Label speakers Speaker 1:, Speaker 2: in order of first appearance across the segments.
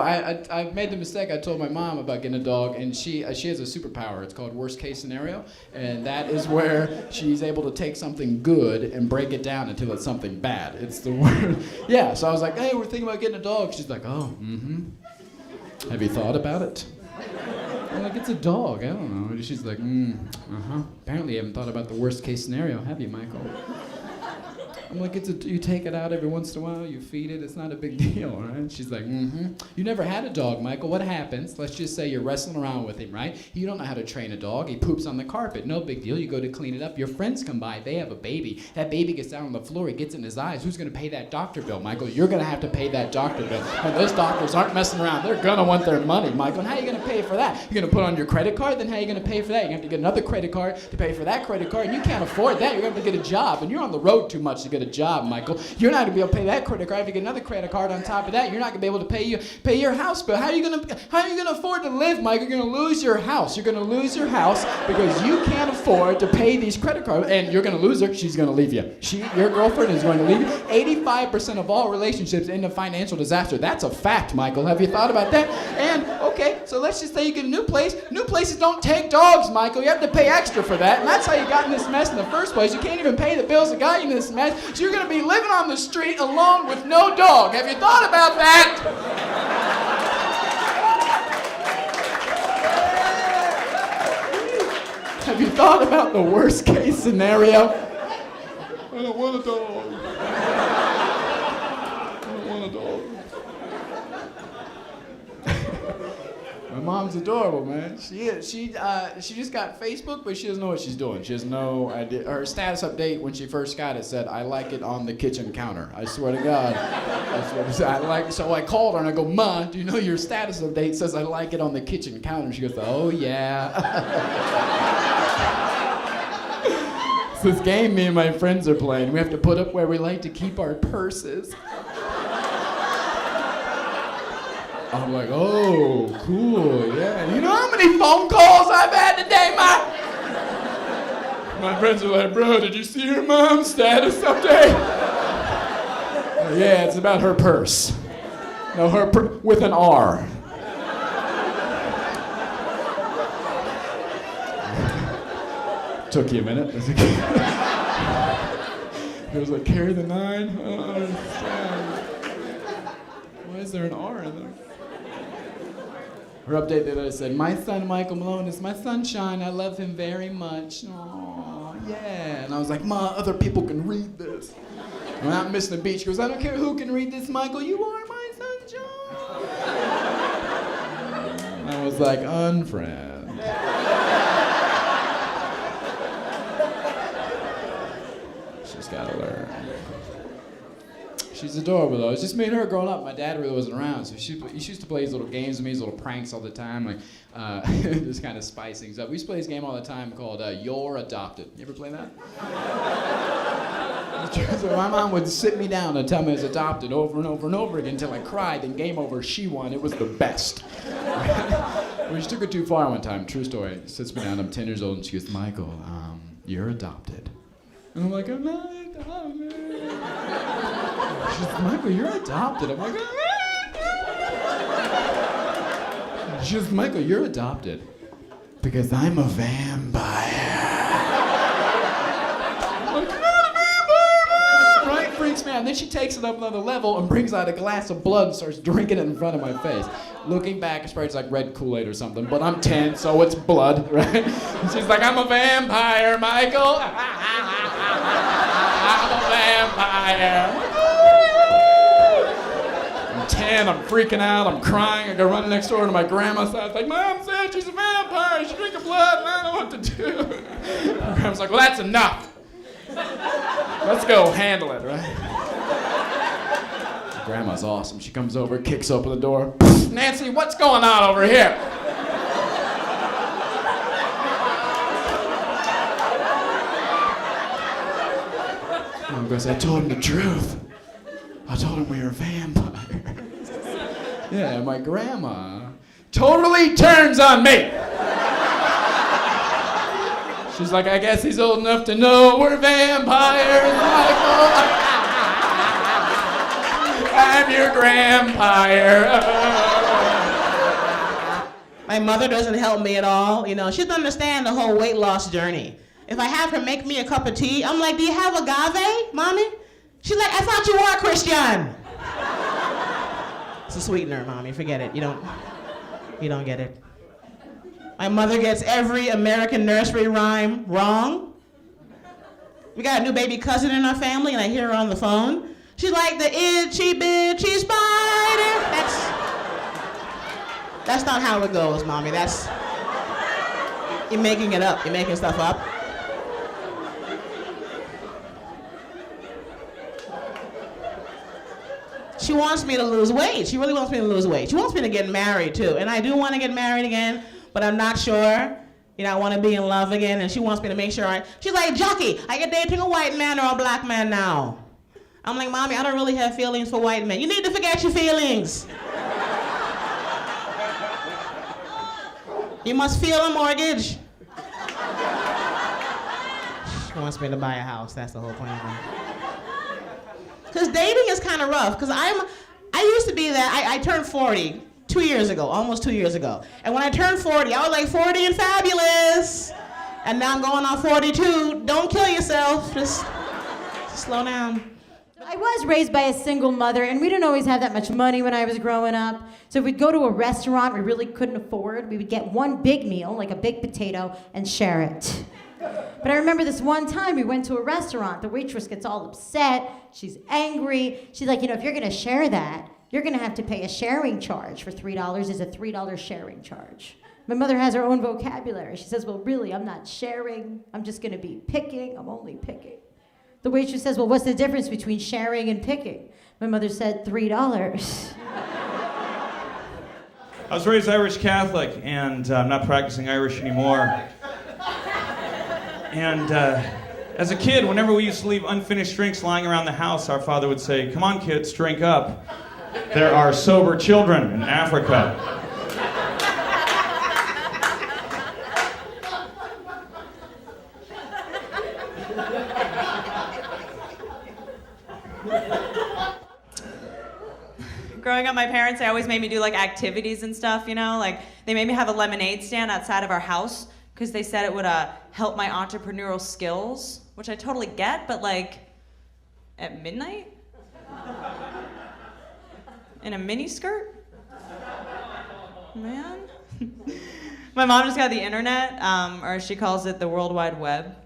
Speaker 1: I made the mistake. I told my mom about getting a dog, and she has a superpower. It's called worst case scenario, and that is where she's able to take something good and break it down until it's something bad. It's the word. Yeah. So I was like, hey, we're thinking about getting a dog. She's like, oh, have you thought about it? I'm like, it's a dog. I don't know. She's like, Apparently, you haven't thought about the worst case scenario, have you, Michael? I'm like, you take it out every once in a while, you feed it, it's not a big deal, right? She's like, You never had a dog, Michael. What happens? Let's just say you're wrestling around with him, right? You don't know how to train a dog. He poops on the carpet. No big deal. You go to clean it up. Your friends come by. They have a baby. That baby gets down on the floor. He gets in his eyes. Who's going to pay that doctor bill, Michael? You're going to have to pay that doctor bill. And those doctors aren't messing around. They're going to want their money, Michael. And how are you going to pay for that? You're going to put on your credit card? Then how are you going to pay for that? You have to get another credit card to pay for that credit card. And you can't afford that. You're going to have to get a job. And you're on the road too much to get a job, Michael. You're not going to be able to pay that credit card. If you get another credit card on top of that, you're not going to be able to pay your house bill. How are you going to afford to live, Mike? You're going to lose your house. You're going to lose your house because you can't afford to pay these credit cards. And you're going to lose her. She's going to leave you. Your girlfriend is going to leave you. 85% of all relationships end in financial disaster. That's a fact, Michael. Have you thought about that? And, okay, so let's just say you get a new place. New places don't take dogs, Michael. You have to pay extra for that. And that's how you got in this mess in the first place. You can't even pay the bills that got you in this mess. So you're going to be living on the street alone with no dog. Have you thought about that? Have you thought about the worst case scenario? I don't want a dog. I don't want a dog. My mom's adorable, man. She is. She just got Facebook, but she doesn't know what she's doing. She has no idea. Her status update when she first got it said, "I like it on the kitchen counter." I swear to God. That's what it said. So I called her and I go, "Ma, do you know your status update says I like it on the kitchen counter?" She goes, "Oh yeah." It's this game me and my friends are playing. We have to put up where we like to keep our purses. I'm like, oh, cool, yeah. You know how many phone calls I've had today, My friends are like, bro, did you see your mom's status update? Yeah, it's about her purse. No, with an R. Took you a minute. It was like, carry the 9? I don't understand. Why is there an R in there? Her update the other day said, "My son Michael Malone is my sunshine. I love him very much." Aww, yeah. And I was like, "Ma, other people can read this." When I'm missing the beach, she goes, "I don't care who can read this, Michael. You are my sunshine." And I was like, unfriend. She's gotta learn. She's adorable though. It's just me and her growing up. My dad really wasn't around, so she used to play these little games with me, these little pranks all the time, like just kind of spice things up. We used to play this game all the time called You're Adopted. You ever play that? So my mom would sit me down and tell me I was adopted over and over and over again until I cried, and game over, she won. It was the best. We just took her too far one time. True story. She sits me down, I'm 10 years old, and she goes, "Michael, you're adopted." And I'm like, "I'm not adopted." She's like, "Michael, you're adopted." I'm like, She goes, "Michael, you're adopted because I'm a vampire." I'm like, "You're not a vampire, Mom!" Right? Freaks me out. And then she takes it up another level and brings out a glass of blood and starts drinking it in front of my face. Looking back, it's probably like red Kool-Aid or something, but I'm 10, so it's blood, right? And she's like, "I'm a vampire, Michael." I'm a vampire. I'm 10, I'm freaking out, I'm crying. I go running next door to my grandma's house, like, "Mom said she's a vampire, she's drinking blood, and I don't know what to do." My grandma's like, "Well, that's enough. Let's go handle it," right? Grandma's awesome. She comes over, kicks open the door. "Nancy, what's going on over here?" Because I told him the truth. I told him we were vampires. Yeah, my grandma totally turns on me. She's like, "I guess he's old enough to know we're vampires, Michael. I'm your grandpire."
Speaker 2: My mother doesn't help me at all. You know, she doesn't understand the whole weight loss journey. If I have her make me a cup of tea, I'm like, do you have agave, mommy? She's like, I thought you were Christian. It's a sweetener, mommy, forget it. You don't get it. My mother gets every American nursery rhyme wrong. We got a new baby cousin in our family, and I hear her on the phone. She's like, the itchy bitchy spider. That's not how it goes, mommy. You're making it up. You're making stuff up. She wants me to lose weight. She really wants me to lose weight. She wants me to get married, too. And I do want to get married again, but I'm not sure. You know, I want to be in love again, and she wants me to make sure she's like, Jackie, are you dating a white man or a black man now? I'm like, mommy, I don't really have feelings for white men. You need to forget your feelings. You must feel a mortgage. She wants me to buy a house. That's the whole point of it. Because dating is kind of rough. Because I used to be that. I turned 40 2 years ago, almost 2 years ago. And when I turned 40, I was like 40 and fabulous. And now I'm going on 42. Don't kill yourself. Just slow down.
Speaker 3: I was raised by a single mother, and we didn't always have that much money when I was growing up. So if we'd go to a restaurant we really couldn't afford, we would get one big meal, like a baked potato, and share it. But I remember this one time we went to a restaurant. The waitress gets all upset. She's angry. She's like, if you're going to share that, you're going to have to pay a sharing charge for $3. Is a $3 sharing charge. My mother has her own vocabulary. She says, well, really, I'm not sharing. I'm just going to be picking. I'm only picking. The waitress says, well, what's the difference between sharing and picking? My mother said, $3.
Speaker 4: I was raised Irish Catholic, and I'm not practicing Irish anymore. And as a kid, whenever we used to leave unfinished drinks lying around the house, our father would say, come on, kids, drink up. There are sober children in Africa.
Speaker 5: Growing up, my parents, they always made me do like activities and stuff, like they made me have a lemonade stand outside of our house because they said it would help my entrepreneurial skills, which I totally get, but like at midnight? In a mini skirt? Man. My mom just got the internet, or she calls it the World Wide Web.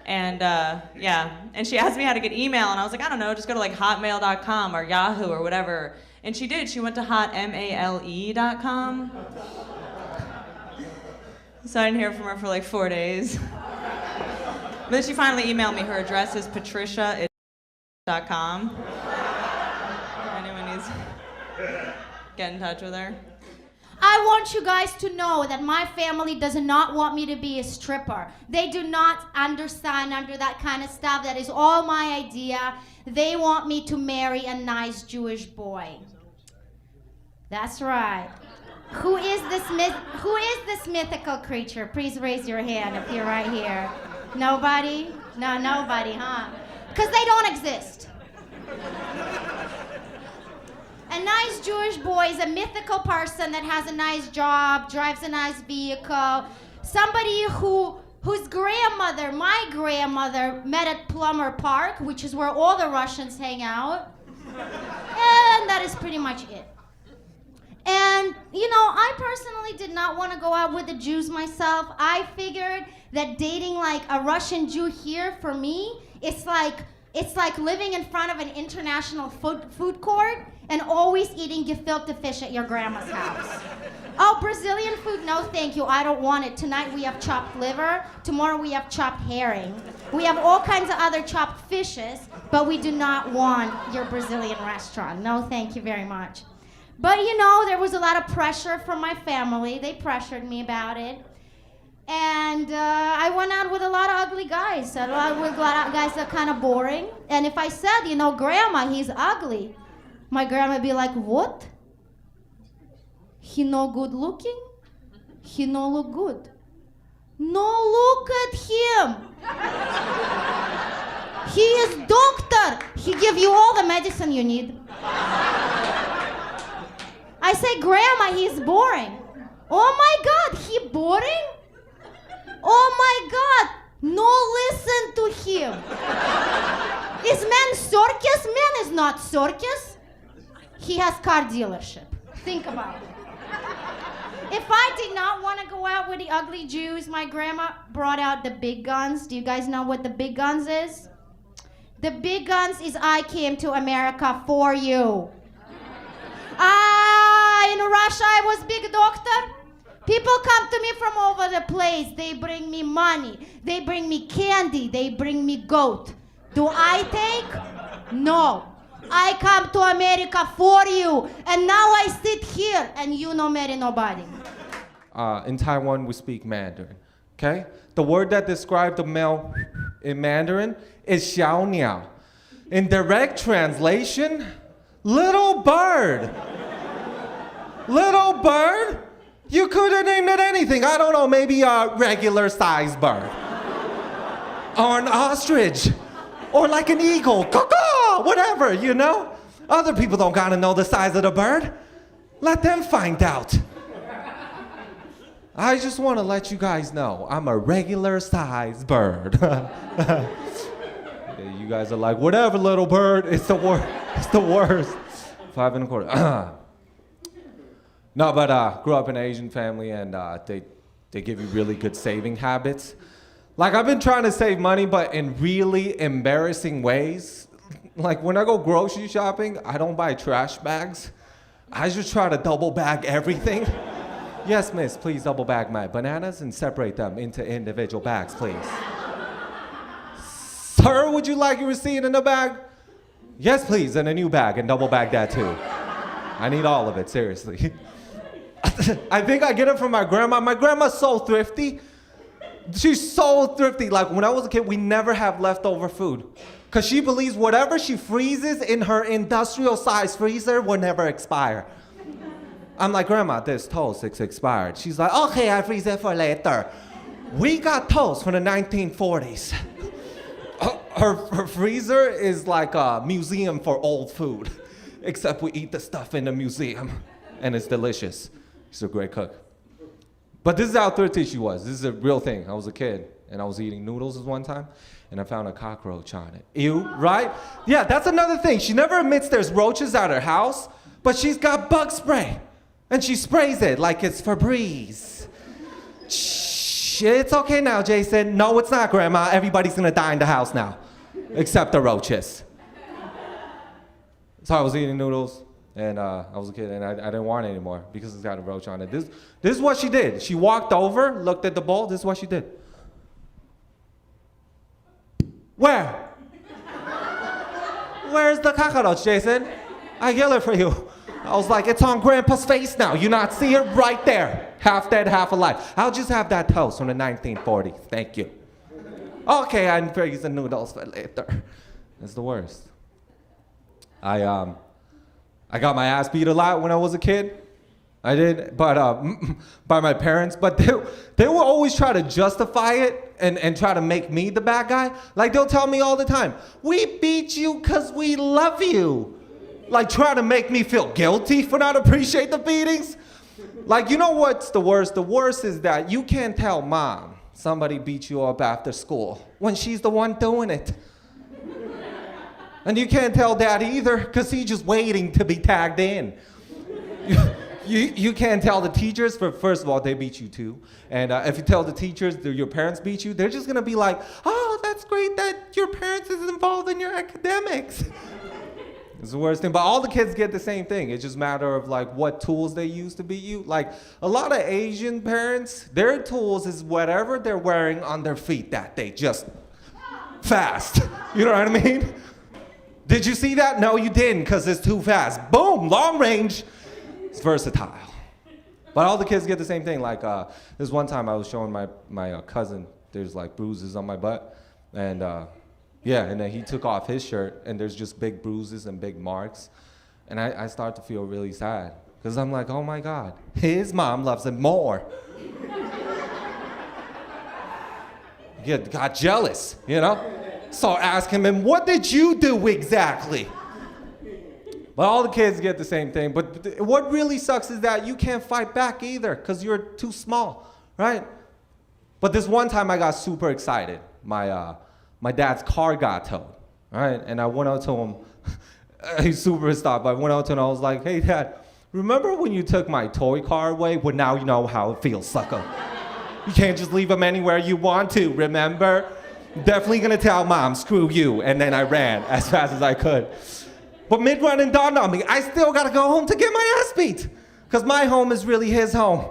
Speaker 5: And and she asked me how to get email, and I was like, I don't know, just go to like hotmail.com or Yahoo or whatever. And she did. She went to hotmale.com. So I didn't hear from her for like 4 days. But then she finally emailed me. Her address is patricia@com. Anyone needs to get in touch with her.
Speaker 6: I want you guys to know that my family does not want me to be a stripper. They do not understand under that kind of stuff. That is all my idea. They want me to marry a nice Jewish boy. That's right. Who is this mythical creature? Please raise your hand if you're right here. Nobody? No, nobody, huh? Because they don't exist. A nice Jewish boy is a mythical person that has a nice job, drives a nice vehicle, somebody whose grandmother, my grandmother, met at Plumber Park, which is where all the Russians hang out. And that is pretty much it. And, I personally did not want to go out with the Jews myself. I figured that dating like a Russian Jew here, for me, it's like living in front of an international food court and always eating gefilte fish at your grandma's house. Oh, Brazilian food? No, thank you. I don't want it. Tonight we have chopped liver. Tomorrow we have chopped herring. We have all kinds of other chopped fishes, but we do not want your Brazilian restaurant. No, thank you very much. But there was a lot of pressure from my family. They pressured me about it. And I went out with a lot of ugly guys. A lot of guys that are kind of boring. And if I said, Grandma, he's ugly, my grandma would be like, what? He no good looking? He no look good. No, look at him. He is doctor. He give you all the medicine you need. I say, Grandma, he's boring. Oh my God, he boring? Oh my God, no listen to him. Is man circus? Man is not circus. He has car dealership. Think about it. If I did not want to go out with the ugly Jews, my grandma brought out the big guns. Do you guys know what the big guns is? The big guns is I came to America for you. In Russia I was big doctor. People come to me from over the place. They bring me money. They bring me candy. They bring me goat. Do I take? No. I come to America for you. And now I sit here and you no marry nobody.
Speaker 7: In Taiwan, we speak Mandarin, okay? The word that describes the male in Mandarin is xiao niao. In direct translation, little bird. Little bird? You could have named it anything. I don't know, maybe a regular sized bird. Or an ostrich. Or like an eagle. Caw-caw! Whatever, you know? Other people don't gotta know the size of the bird. Let them find out. I just want to let you guys know I'm a regular sized bird. You guys are like, whatever, little bird. It's the worst. It's the worst. 5 1/4. No, but grew up in an Asian family, and they give you really good saving habits. Like, I've been trying to save money, but in really embarrassing ways. Like, when I go grocery shopping, I don't buy trash bags. I just try to double bag everything. Yes, miss, please double bag my bananas and separate them into individual bags, please. Sir, would you like your receipt in a bag? Yes, please, in a new bag, and double bag that too. I need all of it, seriously. I think I get it from my grandma. My grandma's so thrifty. She's so thrifty. Like, when I was a kid, we never have leftover food. Because she believes whatever she freezes in her industrial-sized freezer will never expire. I'm like, Grandma, this toast is expired. She's like, okay, I freeze it for later. We got toast from the 1940s. Her freezer is like a museum for old food. Except we eat the stuff in the museum. And it's delicious. She's a great cook. But this is how thrifty she was. This is a real thing. I was a kid, and I was eating noodles one time, and I found a cockroach on it. Ew, right? Yeah, that's another thing. She never admits there's roaches at her house, but she's got bug spray. And she sprays it like it's Febreze. Shh, it's okay now, Jason. No, it's not, Grandma. Everybody's gonna die in the house now, except the roaches. So I was eating noodles, and I was a kid, and I didn't want it anymore because it's got a roach on it. This is what she did. She walked over, looked at the bowl. This is what she did. Where? Where's the cockroach, Jason? I yell it for you. I was like, it's on Grandpa's face now. You not see it right there. Half dead, half alive. I'll just have that toast from the 1940s. Thank you. Okay, I'm freezing the noodles for later. It's the worst. I got my ass beat a lot when I was a kid. I did, but by my parents. But they will always try to justify it and try to make me the bad guy. Like, they'll tell me all the time, we beat you because we love you. Like, try to make me feel guilty for not appreciate the beatings. Like, you know what's the worst? The worst is that you can't tell Mom somebody beat you up after school when she's the one doing it. And you can't tell Dad either, because he's just waiting to be tagged in. You can't tell the teachers, for first of all, they beat you too. And if you tell the teachers that your parents beat you, they're just gonna be like, oh, that's great that your parents is involved in your academics. It's the worst thing, but all the kids get the same thing. It's just a matter of like what tools they use to beat you. Like, a lot of Asian parents, their tools is whatever they're wearing on their feet that day, just fast. You know what I mean? Did you see that? No, you didn't, because it's too fast. Boom, long range. It's versatile. But all the kids get the same thing. Like, this one time I was showing my cousin, there's like bruises on my butt. And yeah, and then he took off his shirt, and there's just big bruises and big marks. And I start to feel really sad, because I'm like, oh my God, his mom loves him more. He got jealous, you know? So ask him, and what did you do exactly? But all the kids get the same thing. But what really sucks is that you can't fight back either because you're too small, right? But this one time I got super excited. My dad's car got towed, right? And I went out to him. He's super stopped. I went out to him and I was like, hey, Dad, remember when you took my toy car away? Well, now you know how it feels, sucker. You can't just leave them anywhere you want to, remember? Definitely gonna tell Mom, screw you. And then I ran as fast as I could. But mid-run it dawned on me, I still gotta go home to get my ass beat. Because my home is really his home.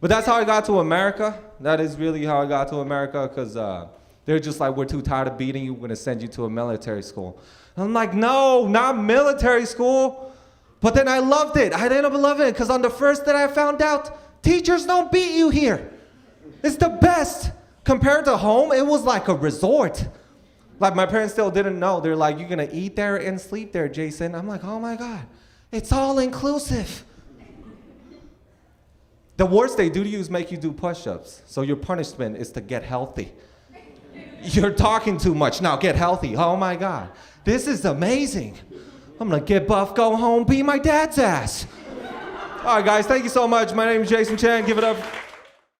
Speaker 7: But that's how I got to America. That is really how I got to America, because they're just like, we're too tired of beating you, we're gonna send you to a military school. And I'm like, no, not military school. But then I loved it. I ended up loving it, because on the first day I found out, teachers don't beat you here. It's the best. Compared to home, it was like a resort. Like, my parents still didn't know. They're like, you're gonna eat there and sleep there, Jason. I'm like, oh my God, it's all inclusive. The worst they do to you is make you do push-ups. So your punishment is to get healthy. You're talking too much, now get healthy. Oh my God, this is amazing. I'm gonna get buff, go home, beat my dad's ass. All right, guys, thank you so much. My name is Jason Cheny. Give it up.